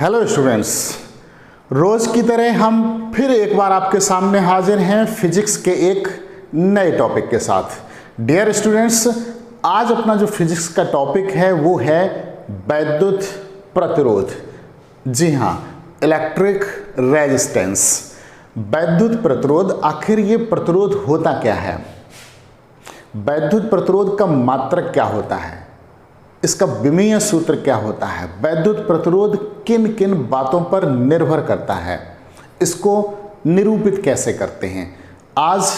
Hello students, रोज की तरह हम फिर एक बार आपके सामने हाजिर हैं फिजिक्स के एक नए टॉपिक के साथ। डियर स्टूडेंट्स, आज अपना जो फिजिक्स का टॉपिक है वो है वैद्युत प्रतिरोध। जी हाँ, इलेक्ट्रिक रेजिस्टेंस। वैद्युत प्रतिरोध, आखिर ये प्रतिरोध होता क्या है? वैद्युत प्रतिरोध का मात्रक क्या होता है? इसका विमीय सूत्र क्या होता है? वैद्युत प्रतिरोध किन किन बातों पर निर्भर करता है? इसको निरूपित कैसे करते हैं? आज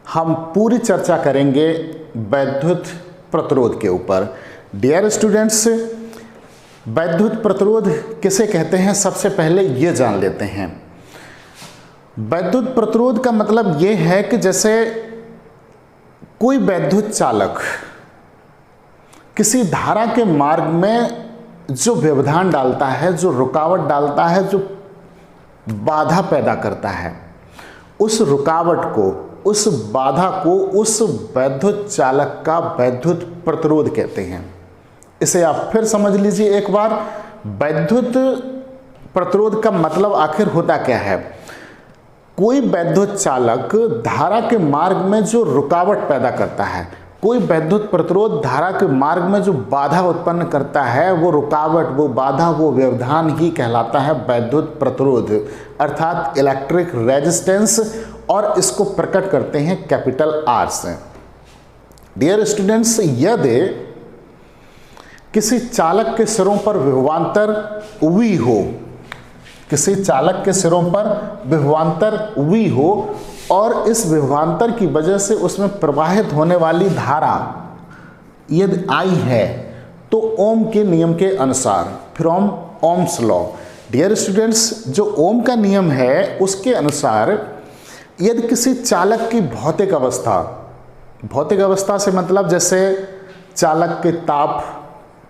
हम पूरी चर्चा करेंगे वैद्युत प्रतिरोध के ऊपर। डियर स्टूडेंट्स, वैद्युत प्रतिरोध किसे कहते हैं सबसे पहले ये जान लेते हैं। वैद्युत प्रतिरोध का मतलब ये है कि जैसे कोई वैद्युत चालक किसी धारा के मार्ग में जो व्यवधान डालता है, जो रुकावट डालता है, जो बाधा पैदा करता है, उस रुकावट को, उस बाधा को उस वैद्युत चालक का वैद्युत प्रतिरोध कहते हैं। इसे आप फिर समझ लीजिए एक बार। वैद्युत प्रतिरोध का मतलब आखिर होता क्या है? कोई वैद्युत चालक धारा के मार्ग में जो रुकावट पैदा करता है, कोई वैद्युत प्रतिरोध धारा के मार्ग में जो बाधा उत्पन्न करता है, वो रुकावट, वो बाधा, वो व्यवधान ही कहलाता है वैद्युत प्रतिरोध, अर्थात इलेक्ट्रिक रेजिस्टेंस। और इसको प्रकट करते हैं कैपिटल आर से। डियर स्टूडेंट्स, यदि किसी चालक के सिरों पर विभवांतर V हो, किसी चालक के सिरों पर विभवांतर V हो और इस विभवांतर की वजह से उसमें प्रवाहित होने वाली धारा यदि I है, तो ओम के नियम के अनुसार, from Ohm's law, dear students, जो ओम का नियम है उसके अनुसार यदि किसी चालक की भौतिक अवस्था से मतलब जैसे चालक के ताप,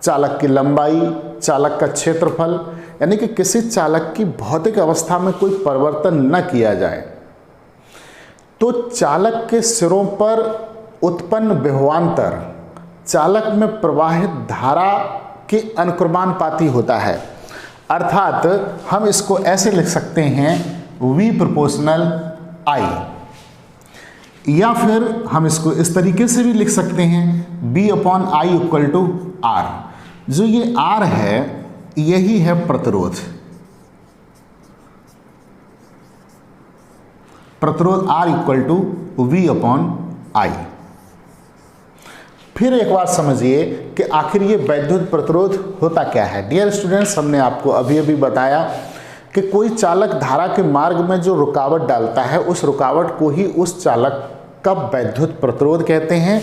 चालक की लंबाई, चालक का क्षेत्रफल, यानी कि किसी चालक की भौतिक अवस्था में कोई परिवर्तन न किया जाए, तो चालक के सिरों पर उत्पन्न विभवांतर चालक में प्रवाहित धारा के अनुक्रमानुपाती होता है। अर्थात हम इसको ऐसे लिख सकते हैं V प्रोपोर्शनल I, या फिर हम इसको इस तरीके से भी लिख सकते हैं B/I इक्वल टू R। जो ये R है यही है प्रतिरोध। प्रतिरोध R इक्वल टू V/I। फिर एक बार समझिए कि आखिर ये वैद्युत प्रतिरोध होता क्या है। डियर स्टूडेंट्स, हमने आपको अभी बताया कि कोई चालक धारा के मार्ग में जो रुकावट डालता है, उस रुकावट को ही उस चालक का वैद्युत प्रतिरोध कहते हैं।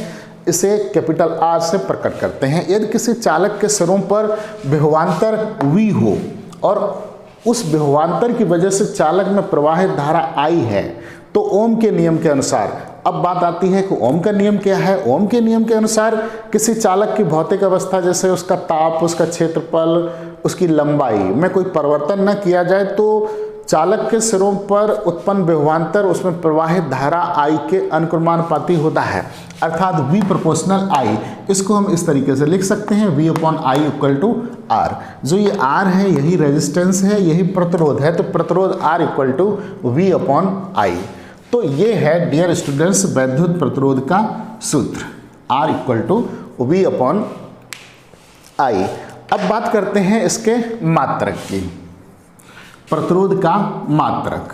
इसे कैपिटल R से प्रकट करते हैं। यदि किसी चालक के सिरों पर विभवांतर V हो और उस विभवांतर की वजह से चालक में प्रवाहित धारा I है, तो ओम के नियम के अनुसार, अब बात आती है कि ओम का नियम क्या है। ओम के नियम के अनुसार किसी चालक की भौतिक अवस्था, जैसे उसका ताप, उसका क्षेत्रफल, उसकी लंबाई में कोई परिवर्तन न किया जाए, तो चालक के सिरों पर उत्पन्न विभवांतर उसमें प्रवाहित धारा I के अनुक्रमानुपाती होता है, अर्थात V प्रोपोर्शनल I। इसको हम इस तरीके से लिख सकते हैं V/I इक्वल टू R। जो ये R है यही रेजिस्टेंस है, यही प्रतिरोध है, तो प्रतिरोध R इक्वल टू V/I। तो ये है डियर स्टूडेंट्स वैद्युत प्रतिरोध का सूत्र, R इक्वल टू V/I। अब बात करते हैं इसके मात्रक की। प्रतिरोध का मात्रक,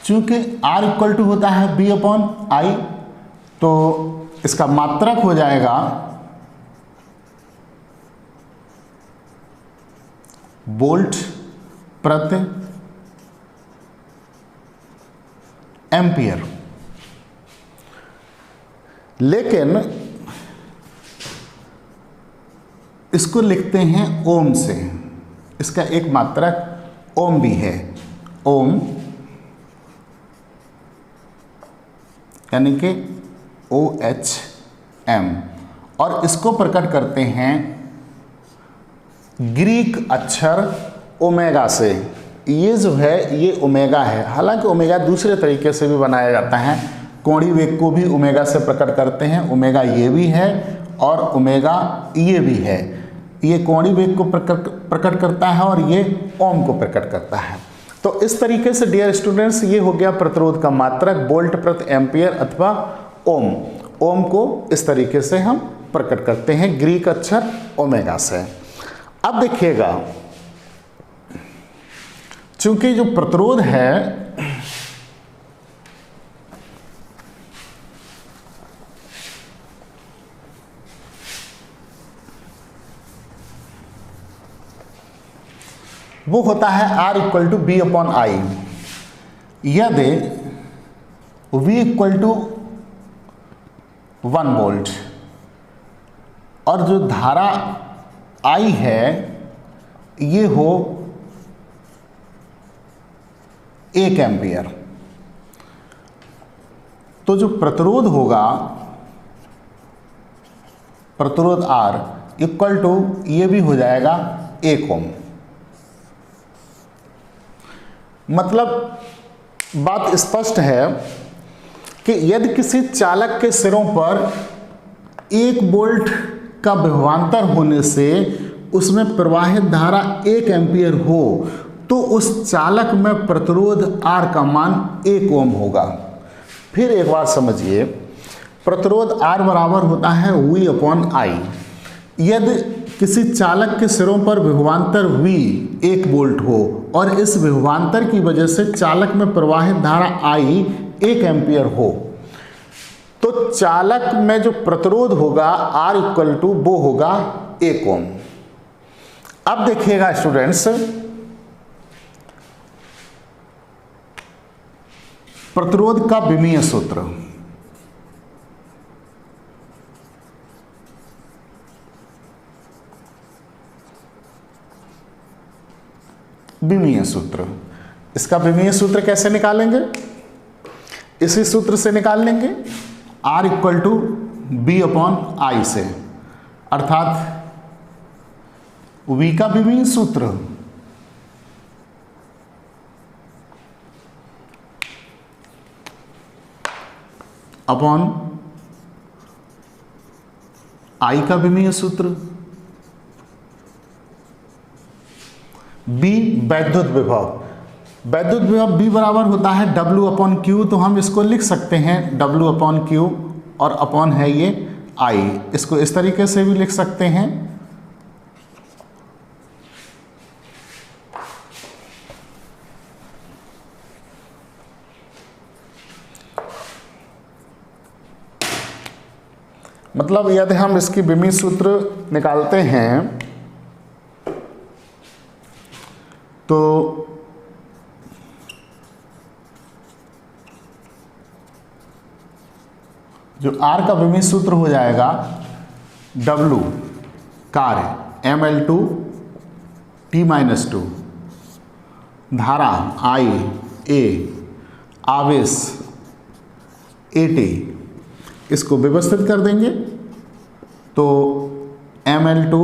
चूंकि R इक्वल टू होता है V/I, तो इसका मात्रक हो जाएगा वोल्ट प्रति एम्पियर। लेकिन इसको लिखते हैं ओम से। इसका एक मात्रक ओम भी है, ओम यानी कि OHM, और इसको प्रकट करते हैं ग्रीक अक्षर ओमेगा से, ये जो है ये ओमेगा है। हालांकि ओमेगा दूसरे तरीके से भी बनाया जाता है, कोणीय वेग को भी ओमेगा से प्रकट करते हैं। ओमेगा ये भी है और ओमेगा ये भी है। ये कोणीय वेग को प्रकट करता है और ये ओम को प्रकट करता है। तो इस तरीके से डियर स्टूडेंट्स ये हो गया प्रतिरोध का मात्रक वोल्ट प्रति एम्पियर अथवा ओम। ओम को इस तरीके से हम प्रकट करते हैं ग्रीक अक्षर ओमेगा से। अब देखिएगा, चूंकि जो प्रतिरोध है वो होता है R equal to V upon I. यदि V इक्वल टू 1 वोल्ट और जो धारा I है ये हो 1 एम्पियर, तो जो प्रतिरोध होगा, प्रतिरोध R इक्वल टू ये भी हो जाएगा 1 ओम। मतलब बात स्पष्ट है कि यदि किसी चालक के सिरों पर 1 वोल्ट का विभवांतर होने से उसमें प्रवाहित धारा 1 एम्पियर हो तो उस चालक में प्रतिरोध R का मान 1 ओम होगा। फिर एक बार समझिए, प्रतिरोध R बराबर होता है V अपॉन आई। यदि किसी चालक के सिरों पर विभवांतर V 1 वोल्ट हो और इस विभवांतर की वजह से चालक में प्रवाहित धारा I 1 एम्पियर हो, तो चालक में जो प्रतिरोध होगा R इक्वल टू वो होगा 1 ओम। अब देखिएगा स्टूडेंट्स, प्रतिरोध का विमीय सूत्र। विमीय सूत्र, इसका विमीय सूत्र कैसे निकालेंगे? इसी सूत्र से निकाल लेंगे, R equal to V upon I से, अर्थात V का विमीय सूत्र अपॉन I का विमीय सूत्र, B वैद्युत विभव। वैद्युत विभव B बराबर होता है W अपॉन Q, तो हम इसको लिख सकते हैं W अपॉन Q और अपॉन है ये I। इसको इस तरीके से भी लिख सकते हैं, मतलब यदि हम इसकी विमीय सूत्र निकालते हैं तो जो R का विमीय सूत्र हो जाएगा W कार्य ml2 t-2, धारा I A, आवेश AT, इसको व्यवस्थित कर देंगे तो ml2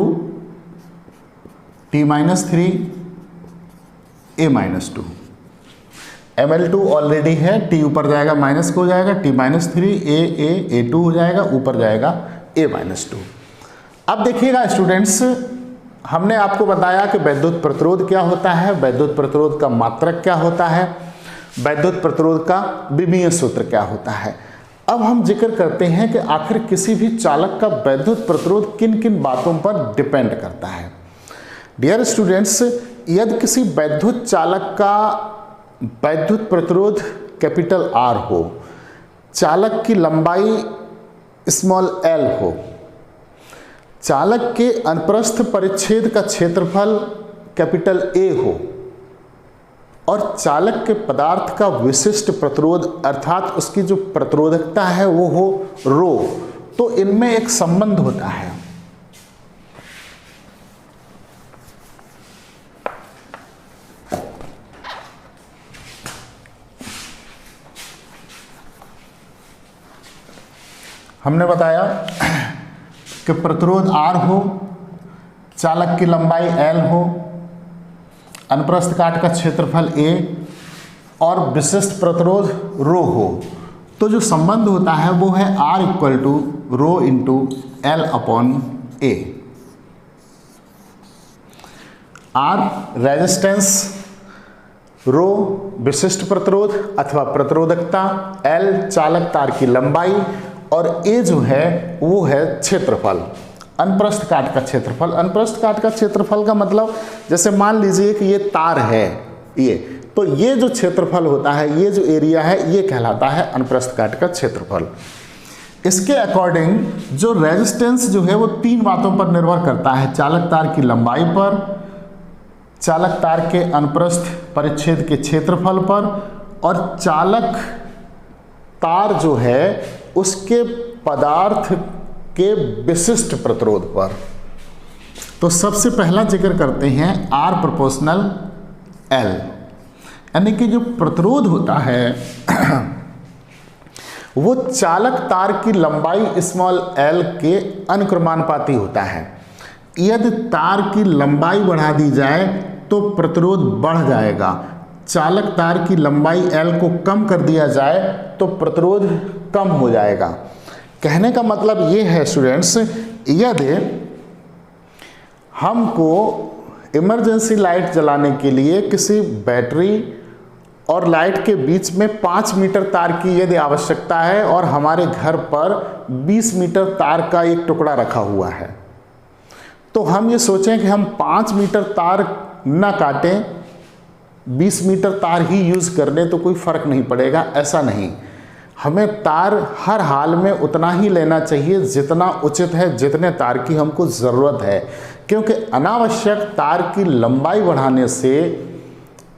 t-3 A-2। ml2 already है, T ऊपर जाएगा माइनस को हो जाएगा t-3 A2 हो जाएगा, ऊपर जाएगा A-2। अब देखिएगा स्टूडेंट्स, हमने आपको बताया कि वैद्युत प्रतिरोध क्या होता है, वैद्युत प्रतिरोध का मात्रक क्या होता है, वैद्युत प्रतिरोध का विमीय सूत्र क्या होता है। अब हम जिक्र करते हैं कि आखिर किसी भी चालक का वैद्युत प्रतिरोध किन किन बातों पर डिपेंड करता है। डियर स्टूडेंट्स, यदि किसी वैद्युत चालक का वैद्युत प्रतिरोध कैपिटल R हो, चालक की लंबाई स्मॉल l हो, चालक के अनुप्रस्थ परिच्छेद का क्षेत्रफल कैपिटल A हो और चालक के पदार्थ का विशिष्ट प्रतिरोध अर्थात उसकी जो प्रतिरोधकता है वो हो रो, तो इनमें एक संबंध होता है। हमने बताया कि प्रतिरोध R हो, चालक की लंबाई L हो, अनुप्रस्थ काट का क्षेत्रफल a और विशिष्ट प्रतिरोध रो हो, तो जो संबंध होता है वो है R equal to rho into L upon A। R resistance, rho विशिष्ट प्रतिरोध अथवा प्रतिरोधकता, L चालक तार की लंबाई और A जो है वो है क्षेत्रफल, अनुप्रस्थ काट का क्षेत्रफल। अनुप्रस्थ काट का क्षेत्रफल का मतलब जैसे मान लीजिए कि ये तार है ये, तो ये जो क्षेत्रफल होता है, ये जो एरिया है, ये कहलाता है अनुप्रस्थ काट का क्षेत्रफल। इसके अकॉर्डिंग जो रेजिस्टेंस जो है वो तीन बातों पर निर्भर करता है, चालक तार की लंबाई पर, चालक तार के अनुप्रस्थ परिच्छेद के क्षेत्रफल पर और चालक तार जो है उसके पदार्थ के विशिष्ट प्रतिरोध पर। तो सबसे पहला जिक्र करते हैं R प्रोपोर्शनल L, यानी कि जो प्रतिरोध होता है वो चालक तार की लंबाई स्मॉल l के अनुक्रमानुपाती होता है। यदि तार की लंबाई बढ़ा दी जाए तो प्रतिरोध बढ़ जाएगा, चालक तार की लंबाई l को कम कर दिया जाए तो प्रतिरोध कम हो जाएगा। कहने का मतलब ये है स्टूडेंट्स, यदि हमको इमरजेंसी लाइट जलाने के लिए किसी बैटरी और लाइट के बीच में 5 मीटर तार की यदि आवश्यकता है और हमारे घर पर 20 मीटर तार का एक टुकड़ा रखा हुआ है, तो हम ये सोचें कि हम 5 मीटर तार ना काटें, 20 मीटर तार ही यूज़ कर लें तो कोई फ़र्क नहीं पड़ेगा। ऐसा नहीं, हमें तार हर हाल में उतना ही लेना चाहिए जितना उचित है, जितने तार की हमको ज़रूरत है, क्योंकि अनावश्यक तार की लंबाई बढ़ाने से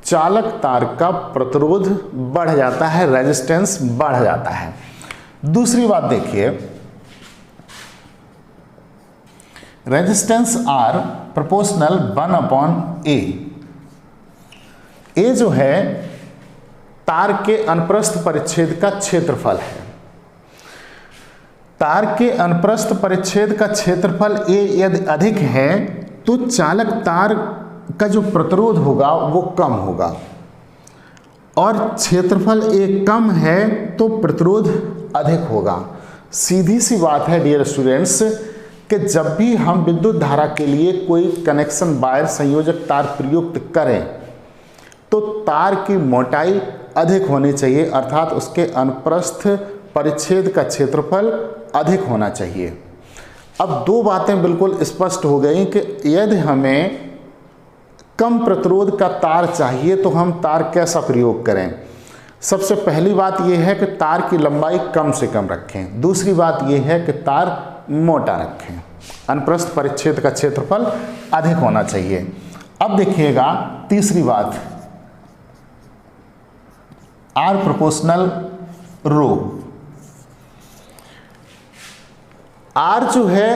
चालक तार का प्रतिरोध बढ़ जाता है, रेजिस्टेंस बढ़ जाता है। दूसरी बात देखिए, resistance R proportional 1 upon A। A जो है तार के अनुप्रस्थ परिच्छेद का क्षेत्रफल है। तार के अनुप्रस्थ परिच्छेद का क्षेत्रफल A यदि अधिक है तो चालक तार का जो प्रतिरोध होगा वो कम होगा, और क्षेत्रफल A कम है तो प्रतिरोध अधिक होगा। सीधी सी बात है डियर स्टूडेंट्स कि जब भी हम विद्युत धारा के लिए कोई कनेक्शन वायर संयोजक तार प्रयुक्त करें तो तार की मोटाई अधिक होनी चाहिए, अर्थात उसके अनुप्रस्थ परिच्छेद का क्षेत्रफल अधिक होना चाहिए। अब दो बातें बिल्कुल स्पष्ट हो गई कि यदि हमें कम प्रतिरोध का तार चाहिए तो हम तार कैसा प्रयोग करें। सबसे पहली बात यह है कि तार की लंबाई कम से कम रखें। दूसरी बात यह है कि तार मोटा रखें, अनुप्रस्थ परिच्छेद का क्षेत्रफल अधिक होना चाहिए। अब देखिएगा तीसरी बात, R प्रोपोर्शनल रो। R जो है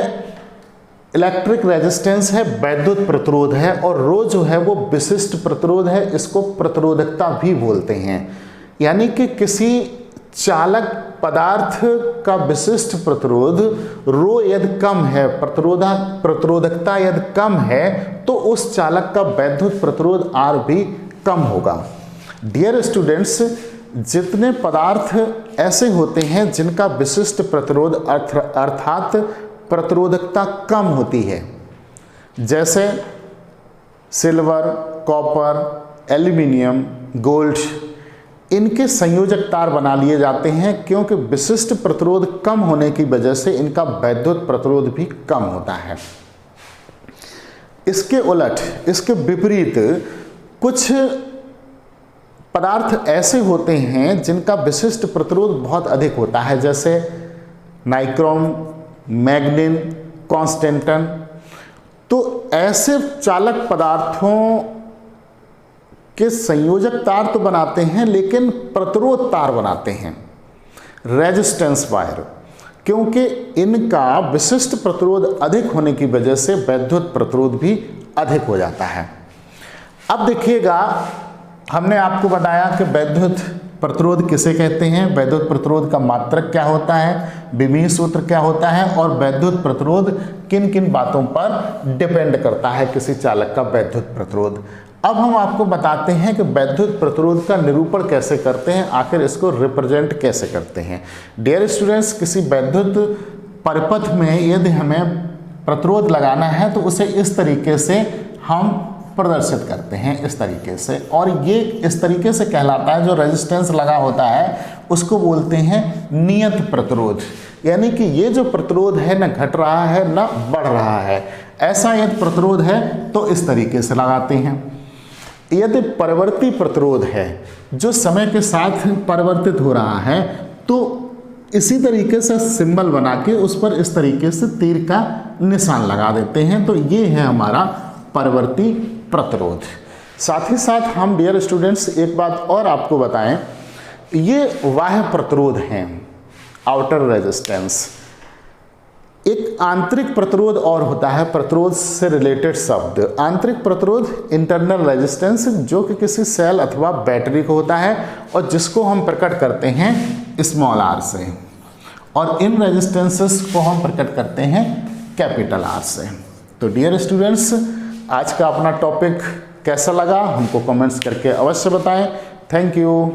इलेक्ट्रिक रेजिस्टेंस है, वैद्युत प्रतिरोध है, और रो जो है वो विशिष्ट प्रतिरोध है, इसको प्रतिरोधकता भी बोलते हैं। यानी कि किसी चालक पदार्थ का विशिष्ट प्रतिरोध रो यदि कम है, प्रतिरोधकता यदि कम है, तो उस चालक का वैद्युत प्रतिरोध R भी कम होगा। डियर स्टूडेंट्स, जितने पदार्थ ऐसे होते हैं जिनका विशिष्ट प्रतिरोध अर्थात प्रतिरोधकता कम होती है, जैसे सिल्वर, कॉपर, एल्यूमिनियम, गोल्ड, इनके संयोजक तार बना लिए जाते हैं क्योंकि विशिष्ट प्रतिरोध कम होने की वजह से इनका वैद्युत प्रतिरोध भी कम होता है। इसके उलट, इसके विपरीत कुछ पदार्थ ऐसे होते हैं जिनका विशिष्ट प्रतिरोध बहुत अधिक होता है, जैसे नाइक्रोम, मैग्नीन, कॉन्स्टेंटन। तो ऐसे चालक पदार्थों के संयोजक तार तो बनाते हैं लेकिन प्रतिरोध तार बनाते हैं, रेजिस्टेंस वायर, क्योंकि इनका विशिष्ट प्रतिरोध अधिक होने की वजह से वैद्युत प्रतिरोध भी अधिक हो जाता है। अब देखिएगा, हमने आपको बताया कि वैद्युत प्रतिरोध किसे कहते हैं, वैद्युत प्रतिरोध का मात्रक क्या होता है, विमीय सूत्र क्या होता है, और वैद्युत प्रतिरोध किन किन बातों पर डिपेंड करता है किसी चालक का वैद्युत प्रतिरोध। अब हम आपको बताते हैं कि वैद्युत प्रतिरोध का निरूपण कैसे करते हैं, आखिर इसको रिप्रेजेंट कैसे करते हैं। डियर स्टूडेंट्स, किसी वैद्युत परिपथ में यदि हमें प्रतिरोध लगाना है तो उसे इस तरीके से हम प्रदर्शित करते हैं, इस तरीके से, और ये इस तरीके से कहलाता है, जो रेजिस्टेंस लगा होता है उसको बोलते हैं नियत प्रतिरोध। यानी कि ये जो प्रतिरोध है न घट रहा है न बढ़ रहा है, ऐसा यदि प्रतिरोध है तो इस तरीके से लगाते हैं। यदि परिवर्ती प्रतिरोध है जो समय के साथ परिवर्तित हो रहा है तो इसी तरीके से सिंबल बना के उस पर इस तरीके से तीर का निशान लगा देते हैं, तो ये है हमारा परिवर्ती प्रतिरोध। साथ ही साथ हम डियर स्टूडेंट्स एक बात और आपको बताएं, ये बाह्य प्रतिरोध हैं, आउटर रेजिस्टेंस। एक आंतरिक प्रतिरोध और होता है, प्रतिरोध से रिलेटेड शब्द। आंतरिक प्रतिरोध इंटरनल रेजिस्टेंस, जो कि किसी सेल अथवा बैटरी को होता है और जिसको हम प्रकट करते हैं स्मॉल आर से, और इन रेजिस्टेंसेस को हम प्रकट करते हैं कैपिटल आर से। तो डियर स्टूडेंट्स, आज का अपना टॉपिक कैसा लगा हमको कमेंट्स करके अवश्य बताएं। Thank you.